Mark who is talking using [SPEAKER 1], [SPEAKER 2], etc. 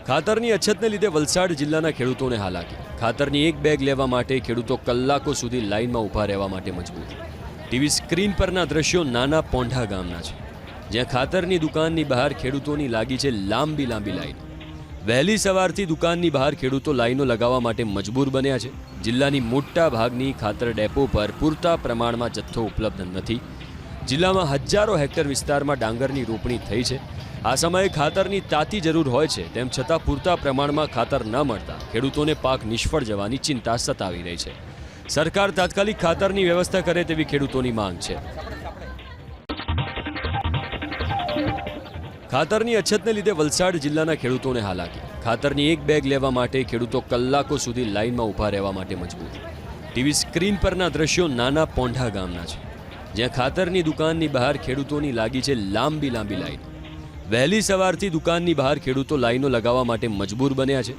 [SPEAKER 1] ખાતરની અછતને લીધે વલસાડ જિલ્લાના ખેડૂતોને હાલાકી। ખાતરની એક બેગ લેવા માટે ખેડૂતો કલાકો સુધી લાઇનમાં ઊભા રહેવા માટે મજબૂર। ટીવી સ્ક્રીન પરના દ્રશ્યો નાના પોંઢા ગામના છે, જ્યાં ખાતરની દુકાનની બહાર ખેડૂતોની લાગી છે લાંબી લાઈન। વહેલી સવારથી દુકાનની બહાર ખેડૂતો લાઈનો લગાવવા માટે મજબૂર બન્યા છે। જિલ્લાની મોટા ભાગની ખાતર ડેપો પર પૂરતા પ્રમાણમાં જથ્થો ઉપલબ્ધ નથી। જિલ્લામાં હજારો હેક્ટર વિસ્તારમાં ડાંગરની રોપણી થઈ છે। આ સમયે ખાતરની તાતી જરૂર હોય છે, તેમ છતાં પૂરતા પ્રમાણમાં ખાતર ન મળતા ખેડૂતોને પાક નિષ્ફળ જવાની ચિંતા સતાવી રહી છે। સરકાર તાત્કાલિક ખાતરની વ્યવસ્થા કરે તેવી ખેડૂતોની માંગ છે। ખાતરની અછતને લીધે વલસાડ જિલ્લાના ખેડૂતોને હાલાકી। ખાતરની એક બેગ લેવા માટે ખેડૂતો કલાકો સુધી લાઇનમાં ઊભા રહેવા માટે મજબૂર। ટીવી સ્ક્રીન પરના દ્રશ્યો નાના પોંઢા ગામના છે, જ્યાં ખાતરની દુકાનની બહાર ખેડૂતોની લાગી છે લાંબી લાઈન। વહેલી સવારથી દુકાનની બહાર ખેડૂતો લાઈનો લગાવવા માટે મજબૂર બન્યા છે।